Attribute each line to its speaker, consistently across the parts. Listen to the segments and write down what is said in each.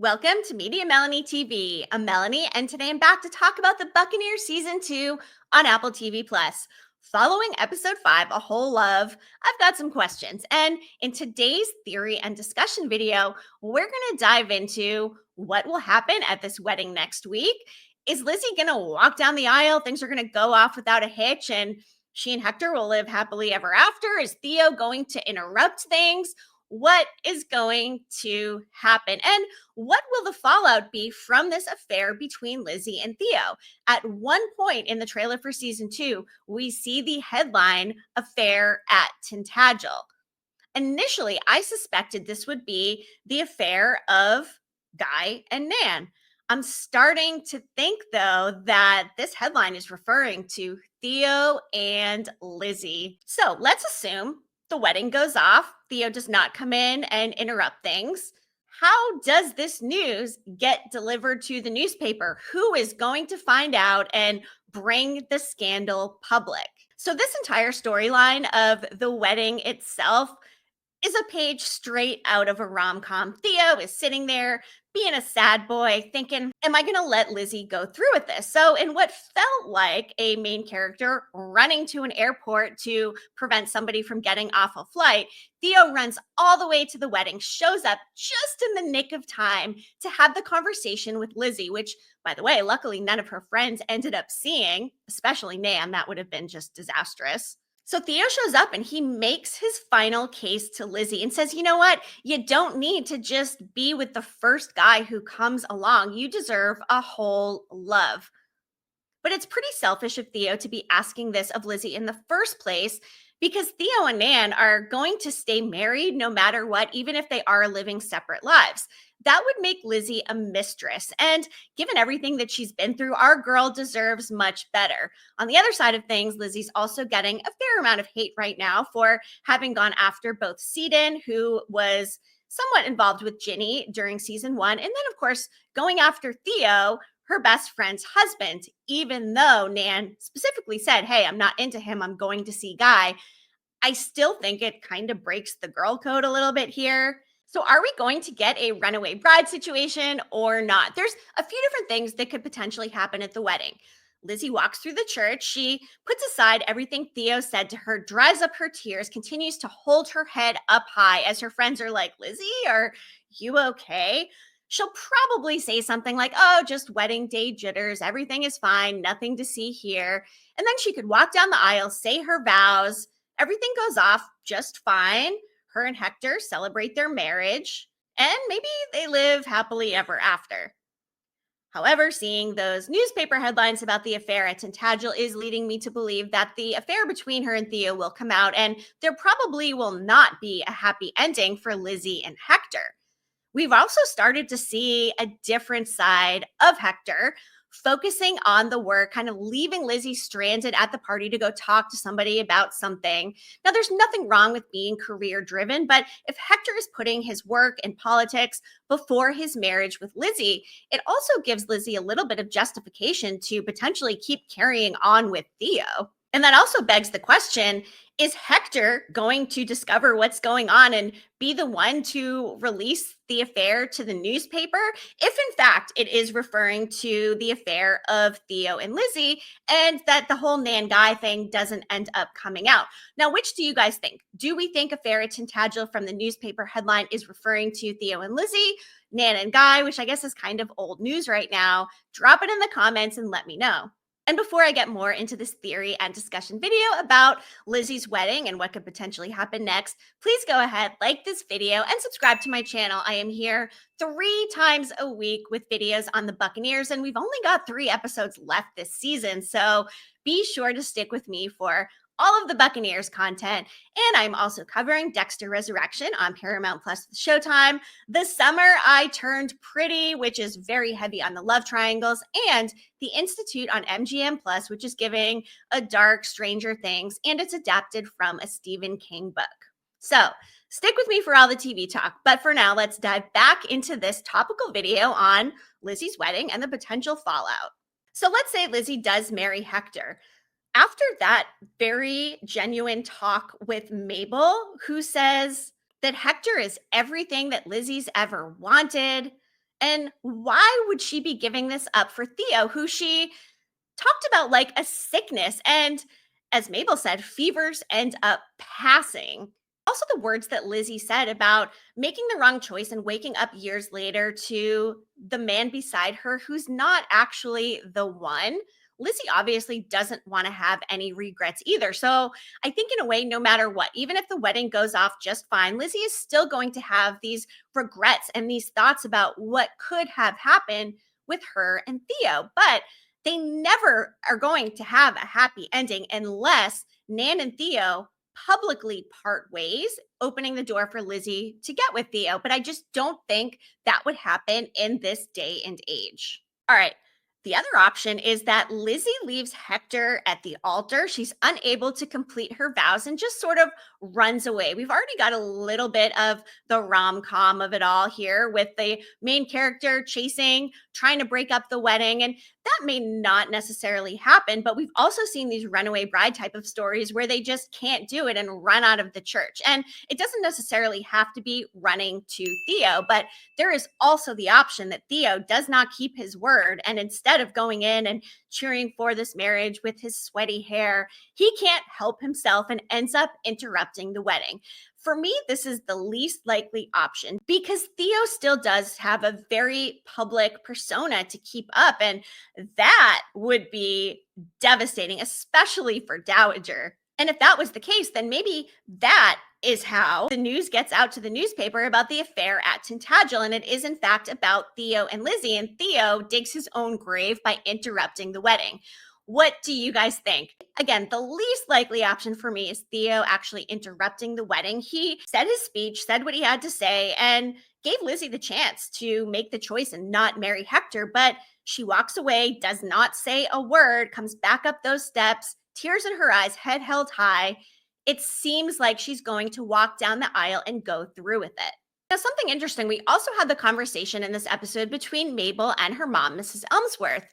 Speaker 1: Welcome to mediamelanie TV. I'm Melanie, and today I'm back to talk about the Buccaneers season 2 on Apple TV Plus. Following episode 5, A Whole Love, I've got some questions. And in today's theory and discussion video, we're going to dive into what will happen at this wedding next week. Is Lizzy going to walk down the aisle? Things are going to go off without a hitch, and she and Hector will live happily ever after. Is Theo going to interrupt things? What is going to happen? And what will the fallout be from this affair between Lizzy and Theo? At one point in the trailer for season 2, we see the headline Affair at Tintagel. Initially, I suspected this would be the affair of Guy and Nan. I'm starting to think, though, that this headline is referring to Theo and Lizzy. So let's assume the wedding goes off. Theo does not come in and interrupt things. How does this news get delivered to the newspaper? Who is going to find out and bring the scandal public? So, this entire storyline of the wedding itself is a page straight out of a rom-com. Theo is sitting there being a sad boy thinking, am I going to let Lizzy go through with this? So in what felt like a main character running to an airport to prevent somebody from getting off a flight, Theo runs all the way to the wedding, shows up just in the nick of time to have the conversation with Lizzy, which, by the way, luckily none of her friends ended up seeing, especially Nan. That would have been just disastrous. So Theo shows up and he makes his final case to Lizzy and says, you know what? You don't need to just be with the first guy who comes along. You deserve a whole love. But it's pretty selfish of Theo to be asking this of Lizzy in the first place because Theo and Nan are going to stay married no matter what, even if they are living separate lives. That would make Lizzy a mistress. And given everything that she's been through, our girl deserves much better. On the other side of things, Lizzy's also getting a fair amount of hate right now for having gone after both Seaton, who was somewhat involved with Jinny during season 1, and then, of course, going after Theo, her best friend's husband, even though Nan specifically said, hey, I'm not into him, I'm going to see Guy. I still think it kind of breaks the girl code a little bit here. So are we going to get a runaway bride situation or not? There's a few different things that could potentially happen at the wedding. Lizzy walks through the church. She puts aside everything Theo said to her, dries up her tears, continues to hold her head up high as her friends are like, Lizzy, are you okay? She'll probably say something like, oh, just wedding day jitters. Everything is fine. Nothing to see here. And then she could walk down the aisle, say her vows. Everything goes off just fine. Her and Hector celebrate their marriage, and maybe they live happily ever after. However, seeing those newspaper headlines about the affair at Tintagel is leading me to believe that the affair between her and Theo will come out, and there probably will not be a happy ending for Lizzy and Hector. We've also started to see a different side of Hector, focusing on the work, kind of leaving Lizzy stranded at the party to go talk to somebody about something. Now, there's nothing wrong with being career driven, but if Hector is putting his work and politics before his marriage with Lizzy, it also gives Lizzy a little bit of justification to potentially keep carrying on with Theo. And that also begs the question, is Hector going to discover what's going on and be the one to release the affair to the newspaper? If in fact it is referring to the affair of Theo and Lizzy and that the whole Nan Guy thing doesn't end up coming out. Now, which do you guys think? Do we think Affair at Tintagel from the newspaper headline is referring to Theo and Lizzy, Nan and Guy, which I guess is kind of old news right now? Drop it in the comments and let me know. And before I get more into this theory and discussion video about Lizzy's wedding and what could potentially happen next, please go ahead, like this video, and subscribe to my channel. I am here 3 times a week with videos on the Buccaneers, and we've only got 3 episodes left this season, so be sure to stick with me for all of the Buccaneers content. And I'm also covering Dexter Resurrection on Paramount Plus with Showtime. This summer, I turned Pretty, which is very heavy on the love triangles, and The Institute on MGM Plus, which is giving a dark Stranger Things, and it's adapted from a Stephen King book. So stick with me for all the TV talk. But for now, let's dive back into this topical video on Lizzy's wedding and the potential fallout. So let's say Lizzy does marry Hector. After that very genuine talk with Mabel, who says that Hector is everything that Lizzy's ever wanted, And why would she be giving this up for Theo, who she talked about like a sickness? And as Mabel said, fevers end up passing. Also, the words that Lizzy said about making the wrong choice and waking up years later to the man beside her who's not actually the one. Lizzy obviously doesn't want to have any regrets either. So I think, in a way, no matter what, even if the wedding goes off just fine, Lizzy is still going to have these regrets and these thoughts about what could have happened with her and Theo. But they never are going to have a happy ending unless Nan and Theo publicly part ways, opening the door for Lizzy to get with Theo. But I just don't think that would happen in this day and age. All right. The other option is that Lizzy leaves Hector at the altar. She's unable to complete her vows and just sort of runs away. We've already got a little bit of the rom-com of it all here with the main character chasing, trying to break up the wedding. And that may not necessarily happen, but we've also seen these runaway bride type of stories where they just can't do it and run out of the church. And it doesn't necessarily have to be running to Theo, but there is also the option that Theo does not keep his word. And instead of going in and cheering for this marriage with his sweaty hair, he can't help himself and ends up interrupting the wedding. For me, this is the least likely option because Theo still does have a very public persona to keep up. And that would be devastating, especially for Dowager. And if that was the case, then maybe that is how the news gets out to the newspaper about the affair at Tintagel. And it is, in fact, about Theo and Lizzy. And Theo digs his own grave by interrupting the wedding. What do you guys think? Again, the least likely option for me is Theo actually interrupting the wedding. He said his speech, said what he had to say, and gave Lizzy the chance to make the choice and not marry Hector. But she walks away, does not say a word, comes back up those steps, tears in her eyes, head held high. It seems like she's going to walk down the aisle and go through with it. Now, something interesting, we also had the conversation in this episode between Mabel and her mom, Mrs. Elmsworth.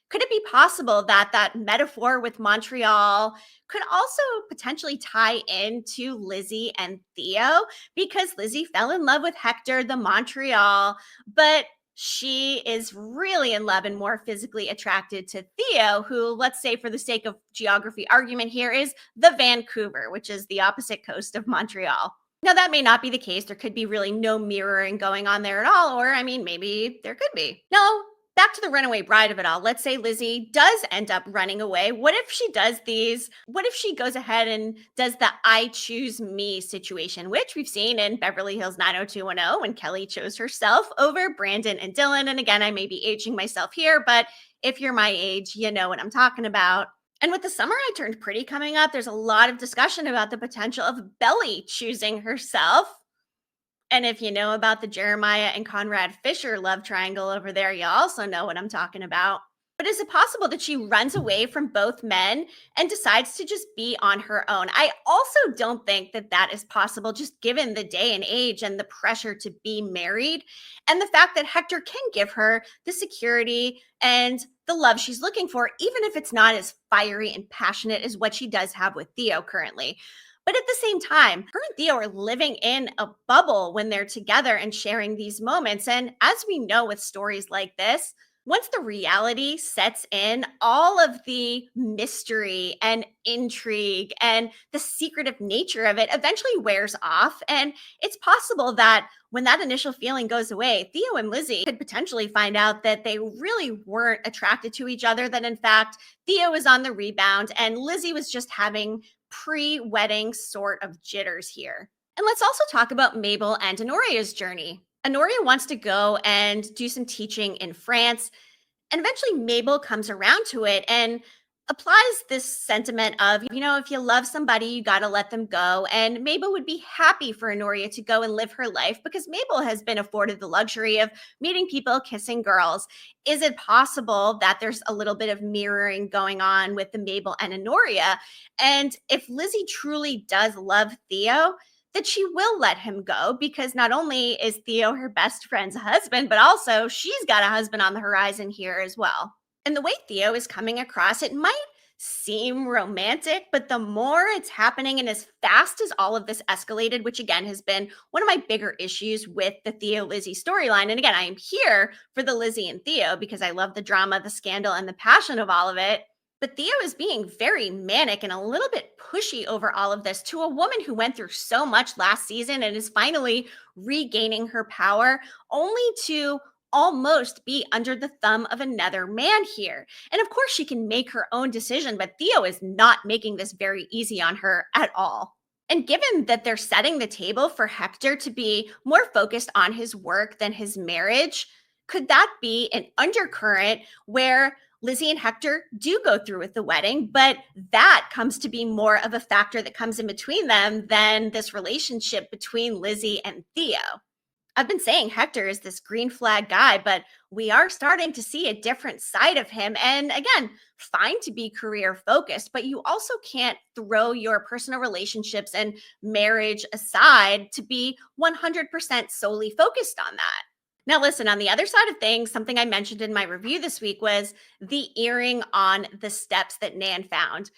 Speaker 1: Could it be possible that that metaphor with Montreal could also potentially tie into Lizzy and Theo? Because Lizzy fell in love with Hector, the Montreal, but she is really in love and more physically attracted to Theo, who, let's say for the sake of geography argument here, is the Vancouver, which is the opposite coast of Montreal. Now, that may not be the case. There could be really no mirroring going on there at all. Or, I mean, maybe there could be. No, back to the runaway bride of it all. Let's say Lizzy does end up running away. What if she does these? What if she goes ahead and does the I choose me situation, which we've seen in Beverly Hills 90210 when Kelly chose herself over Brandon and Dylan. And again, I may be aging myself here, but if you're my age, you know what I'm talking about. And with the Summer I Turned Pretty coming up, there's a lot of discussion about the potential of Belly choosing herself. And if you know about the Jeremiah and Conrad Fisher love triangle over there, you also know what I'm talking about. But is it possible that she runs away from both men and decides to just be on her own? I also don't think that that is possible, just given the day and age and the pressure to be married, and the fact that Hector can give her the security and the love she's looking for, even if it's not as fiery and passionate as what she does have with Theo currently. But at the same time, her and Theo are living in a bubble when they're together and sharing these moments. And as we know with stories like this, once the reality sets in, all of the mystery and intrigue and the secretive nature of it eventually wears off. And it's possible that when that initial feeling goes away, Theo and Lizzy could potentially find out that they really weren't attracted to each other, that in fact, Theo was on the rebound and Lizzy was just having pre-wedding sort of jitters here. And let's also talk about Mabel and Honoria's journey. Honoria wants to go and do some teaching in France. And eventually Mabel comes around to it and applies this sentiment of, you know, if you love somebody, you got to let them go. And Mabel would be happy for Honoria to go and live her life because Mabel has been afforded the luxury of meeting people, kissing girls. Is it possible that there's a little bit of mirroring going on with the Mabel and Honoria? And if Lizzy truly does love Theo, that she will let him go because not only is Theo her best friend's husband, but also she's got a husband on the horizon here as well. And the way Theo is coming across, it might seem romantic, but the more it's happening and as fast as all of this escalated, which again has been one of my bigger issues with the Theo Lizzy storyline. And again, I am here for the Lizzy and Theo because I love the drama, the scandal, and the passion of all of it. But Theo is being very manic and a little bit pushy over all of this to a woman who went through so much last season and is finally regaining her power, only to almost be under the thumb of another man here. And of course, she can make her own decision, but Theo is not making this very easy on her at all. And given that they're setting the table for Hector to be more focused on his work than his marriage, could that be an undercurrent where Lizzy and Hector do go through with the wedding, but that comes to be more of a factor that comes in between them than this relationship between Lizzy and Theo? I've been saying Hector is this green flag guy, but we are starting to see a different side of him. And again, fine to be career focused, but you also can't throw your personal relationships and marriage aside to be 100% solely focused on that. Now, listen, on the other side of things, something I mentioned in my review this week was the earring on the steps that Nan found.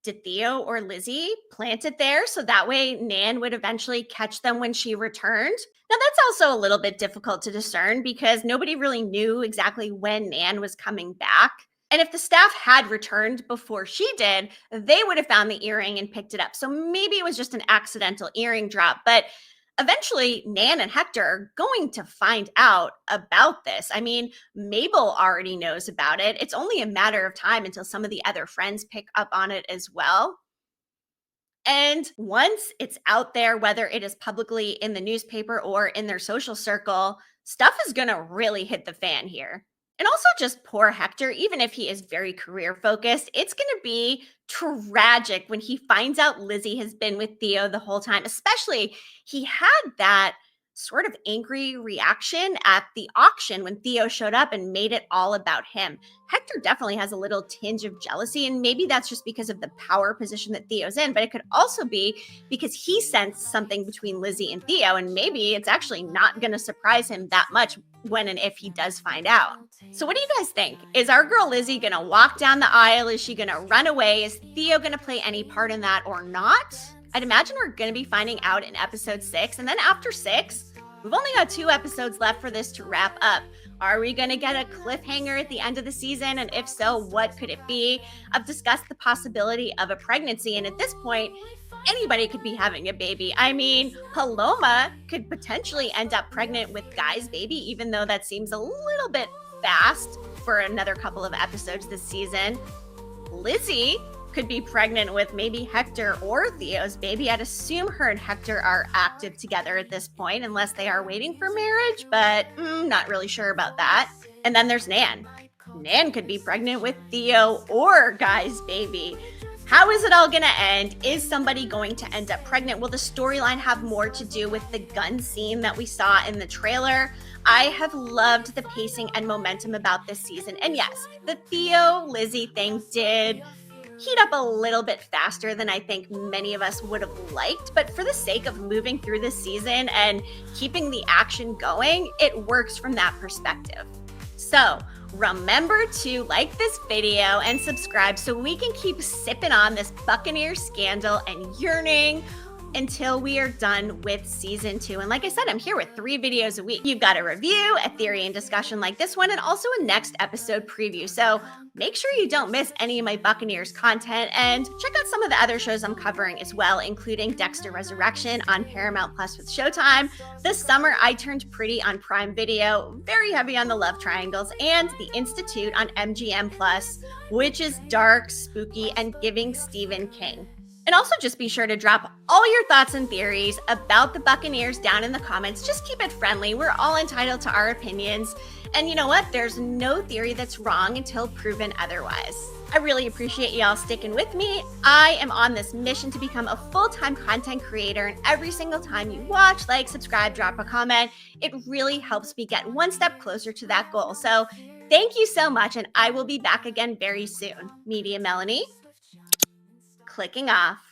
Speaker 1: Did Theo or Lizzy plant it there so that way Nan would eventually catch them when she returned? Now, that's also a little bit difficult to discern because nobody really knew exactly when Nan was coming back. And if the staff had returned before she did, they would have found the earring and picked it up. So maybe it was just an accidental earring drop. But eventually, Nan and Hector are going to find out about this. I mean, Mabel already knows about it. It's only a matter of time until some of the other friends pick up on it as well. And once it's out there, whether it is publicly in the newspaper or in their social circle, stuff is going to really hit the fan here. And also, just poor Hector, even if he is very career focused, it's going to be tragic when he finds out Lizzy has been with Theo the whole time. Especially, he had that sort of angry reaction at the auction when Theo showed up and made it all about him. Hector definitely has a little tinge of jealousy, and maybe that's just because of the power position that Theo's in, but it could also be because he sensed something between Lizzy and Theo, and maybe it's actually not going to surprise him that much when and if he does find out. So what do you guys think? Is our girl Lizzy going to walk down the aisle? Is she going to run away? Is Theo going to play any part in that or not? I'd imagine we're going to be finding out in episode 6. And then after 6, we've only got 2 episodes left for this to wrap up. Are we going to get a cliffhanger at the end of the season? And if so, what could it be? I've discussed the possibility of a pregnancy. And at this point, anybody could be having a baby. I mean, Paloma could potentially end up pregnant with Guy's baby, even though that seems a little bit fast for another couple of episodes this season. Lizzy could be pregnant with maybe Hector or Theo's baby. I'd assume her and Hector are active together at this point, unless they are waiting for marriage, but not really sure about that. And then there's Nan. Nan could be pregnant with Theo or Guy's baby. How is it all going to end? Is somebody going to end up pregnant? Will the storyline have more to do with the gun scene that we saw in the trailer? I have loved the pacing and momentum about this season. And yes, the Theo-Lizzy thing did heat up a little bit faster than I think many of us would have liked, but for the sake of moving through this season and keeping the action going, it works from that perspective. So remember to like this video and subscribe so we can keep sipping on this Buccaneer scandal and yearning until we are done with season 2. And like I said, I'm here with 3 videos a week. You've got a review, a theory and discussion like this one, and also a next episode preview. So make sure you don't miss any of my Buccaneers content, and check out some of the other shows I'm covering as well, including Dexter Resurrection on Paramount Plus with Showtime. This summer, I Turned Pretty on Prime Video, very heavy on the love triangles, and The Institute on MGM Plus, which is dark, spooky, and giving Stephen King. And also just be sure to drop all your thoughts and theories about the Buccaneers down in the comments. Just keep it friendly. We're all entitled to our opinions. And you know what? There's no theory that's wrong until proven otherwise. I really appreciate y'all sticking with me. I am on this mission to become a full-time content creator, and every single time you watch, like, subscribe, drop a comment, it really helps me get one step closer to that goal. So thank you so much, and I will be back again very soon. Media Melanie, clicking off.